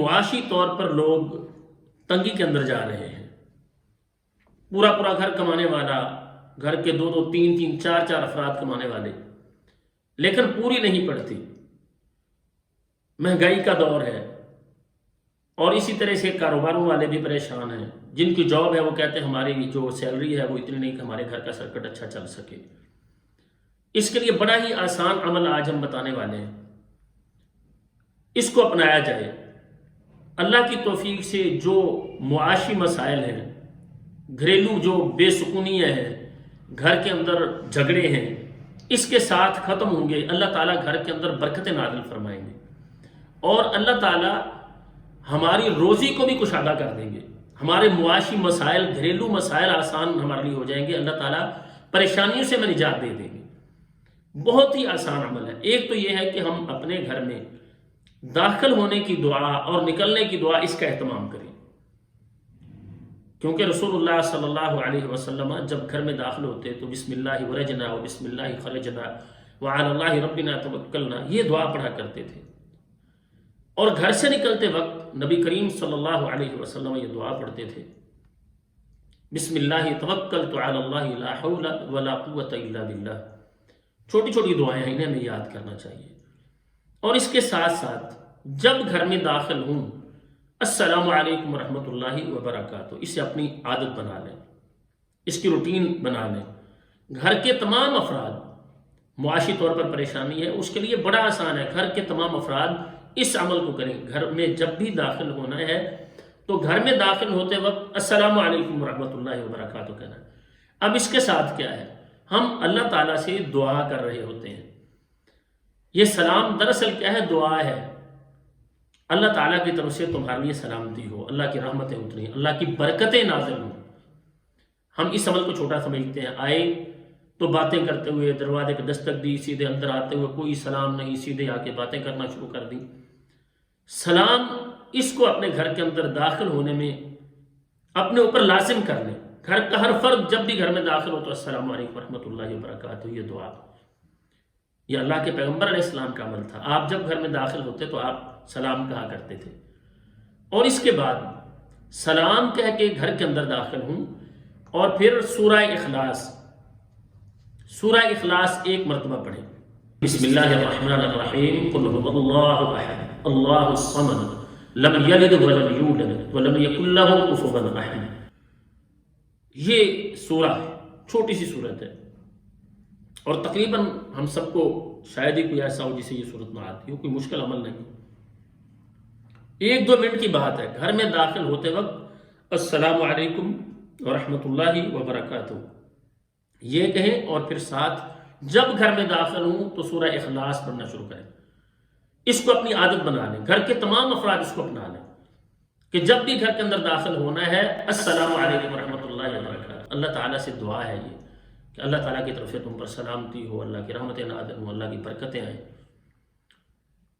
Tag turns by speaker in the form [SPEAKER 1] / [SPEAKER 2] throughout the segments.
[SPEAKER 1] معاشی طور پر لوگ تنگی کے اندر جا رہے ہیں. پورا پورا گھر کمانے والا، گھر کے دو دو تین تین چار چار افراد کمانے والے، لیکن پوری نہیں پڑتی. مہنگائی کا دور ہے، اور اسی طرح سے کاروباروں والے بھی پریشان ہیں. جن کی جاب ہے وہ کہتے ہیں ہماری جو سیلری ہے وہ اتنی نہیں کہ ہمارے گھر کا سرکٹ اچھا چل سکے. اس کے لیے بڑا ہی آسان عمل آج ہم بتانے والے ہیں. اس کو اپنایا جائے. اللہ کی توفیق سے جو معاشی مسائل ہیں، گھریلو جو بے سکونیاں ہیں، گھر کے اندر جھگڑے ہیں، اس کے ساتھ ختم ہوں گے. اللہ تعالیٰ گھر کے اندر برکتیں نازل فرمائیں گے، اور اللہ تعالیٰ ہماری روزی کو بھی کشادہ کر دیں گے. ہمارے معاشی مسائل، گھریلو مسائل آسان ہمارے لیے ہو جائیں گے. اللہ تعالیٰ پریشانیوں سے ہمیں نجات دے دیں گے. بہت ہی آسان عمل ہے. ایک تو یہ ہے کہ ہم اپنے گھر میں داخل ہونے کی دعا اور نکلنے کی دعا اس کا اہتمام کریں، کیونکہ رسول اللہ صلی اللہ علیہ وسلم جب گھر میں داخل ہوتے تو بسم اللہ ولجنا و بسم اللہ خرجنا وعلی اللہ ربنا توکلنا، یہ دعا پڑھا کرتے تھے. اور گھر سے نکلتے وقت نبی کریم صلی اللہ علیہ وسلم یہ دعا پڑھتے تھے، بسم اللہ توکلت علی اللہ لا حول ولا قوت الا باللہ. چھوٹی چھوٹی دعائیں ہیں، انہیں ہمیں یاد کرنا چاہیے. اور اس کے ساتھ ساتھ جب گھر میں داخل ہوں السلام علیکم ورحمۃ اللہ وبرکاتہ، اسے اپنی عادت بنا لیں، اس کی روٹین بنا لیں. گھر کے تمام افراد، معاشی طور پر پریشانی ہے اس کے لیے بڑا آسان ہے. گھر کے تمام افراد اس عمل کو کریں. گھر میں جب بھی داخل ہونا ہے تو گھر میں داخل ہوتے وقت السلام علیکم ورحمۃ اللہ وبرکاتہ کہنا ہے. اب اس کے ساتھ کیا ہے، ہم اللہ تعالیٰ سے دعا کر رہے ہوتے ہیں. یہ سلام دراصل کیا ہے، دعا ہے. اللہ تعالیٰ کی طرف سے تمہارے لیے سلامتی ہو، اللہ کی رحمتیں اتریں، اللہ کی برکتیں نازل ہوں. ہم اس عمل کو چھوٹا سمجھتے ہیں. آئے تو باتیں کرتے ہوئے دروازے پہ دستک دی، سیدھے اندر آتے ہوئے کوئی سلام نہیں، سیدھے آ کے باتیں کرنا شروع کر دی. سلام اس کو اپنے گھر کے اندر داخل ہونے میں اپنے اوپر لازم کر لیں. گھر کا ہر فرد جب بھی گھر میں داخل ہو تو السلام علیکم ورحمۃ اللہ وبرکاتہ، یہ دعا. یہ اللہ کے پیغمبر علیہ السلام کا عمل تھا. آپ جب گھر میں داخل ہوتے تو آپ سلام کہا کرتے تھے. اور اس کے بعد سلام کہہ کے گھر کے اندر داخل ہوں، اور پھر سورہ اخلاص ایک مرتبہ پڑھیں. بسم اللہ الرحمن الرحیم، قل هو اللہ احد اللہ الصمد لم یلد ولم یولد ولم یکن لہ کفوا احد. یہ سورہ ہے، چھوٹی سی سورت ہے، اور تقریباً ہم سب کو شاید ہی کوئی ایسا ہو جسے یہ سورت نہ آتی ہو. کوئی مشکل عمل نہیں، 1-2 منٹ کی بات ہے. گھر میں داخل ہوتے وقت السلام علیکم ورحمۃ اللہ وبرکاتہ یہ کہیں، اور پھر ساتھ جب گھر میں داخل ہوں تو سورہ اخلاص پڑھنا شروع کریں. اس کو اپنی عادت بنا لیں. گھر کے تمام افراد اس کو اپنا لیں کہ جب بھی گھر کے اندر داخل ہونا ہے السلام علیکم ورحمۃ اللہ وبرکاتہ. اللہ تعالیٰ سے دعا ہے یہ کہ اللہ تعالیٰ کی طرف سے تم پر سلامتی ہو، اللہ کی رحمتیں نازل ہوں، اللہ کی برکتیں آئیں.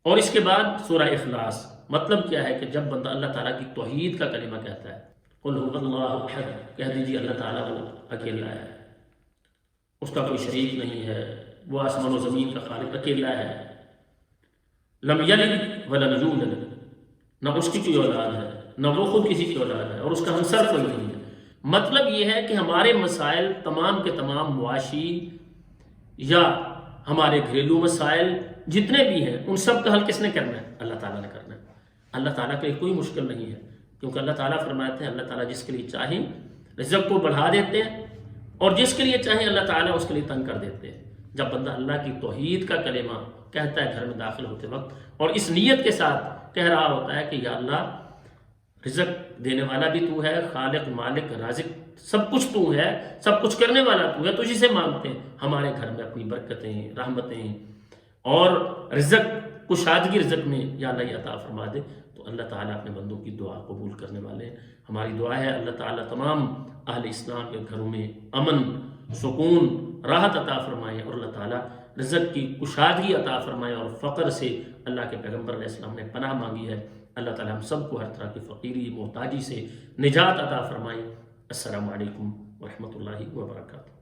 [SPEAKER 1] اور اس کے بعد سورہ اخلاص. مطلب کیا ہے کہ جب بندہ اللہ تعالیٰ کی توحید کا کلمہ کہتا ہے، قل هو اللہ احد، کہہ دیجیے اللہ تعالیٰ وہ اکیلا ہے، اس کا کوئی شریک نہیں ہے، وہ آسمان و زمین کا خالق اکیلا ہے. لم یلد ولم یولد، نہ اس کی کوئی اولاد ہے نہ وہ خود کسی کی اولاد ہے، اور اس کا ہمسر کوئی نہیں ہے. مطلب یہ ہے کہ ہمارے مسائل تمام کے تمام معاشی یا ہمارے گھریلو مسائل جتنے بھی ہیں ان سب کا حل کس نے کرنا ہے؟ اللہ تعالیٰ نے کرنا ہے. اللہ تعالیٰ کے لیے کوئی مشکل نہیں ہے، کیونکہ اللہ تعالیٰ فرماتے ہیں اللہ تعالیٰ جس کے لیے چاہیں رزق کو بڑھا دیتے ہیں، اور جس کے لیے چاہیں اللہ تعالیٰ اس کے لیے تنگ کر دیتے ہیں. جب بندہ اللہ کی توحید کا کلمہ کہتا ہے گھر میں داخل ہوتے وقت، اور اس نیت کے ساتھ کہہ رہا ہوتا ہے کہ یا اللہ رزق دینے والا بھی تو ہے، خالق مالک رازق سب کچھ تو ہے، سب کچھ کرنے والا تو ہے، تجھی سے مانگتے ہیں ہمارے گھر میں اپنی برکتیں، رحمتیں اور رزق، کشادگی رزق میں یا اللہ عطا فرما دے. تو اللہ تعالیٰ اپنے بندوں کی دعا قبول کرنے والے ہیں. ہماری دعا ہے اللہ تعالیٰ تمام اہل اسلام کے گھروں میں امن، سکون، راحت عطا فرمائے، اور اللہ تعالیٰ رزق کی کشادگی عطا فرمائے، اور فقر سے اللہ کے پیغمبر علیہ السلام نے پناہ مانگی ہے. اللہ تعالیٰ ہم سب کو ہر طرح کی فقیری، محتاجی سے نجات عطا فرمائے. السلام علیکم ورحمۃ اللہ وبرکاتہ.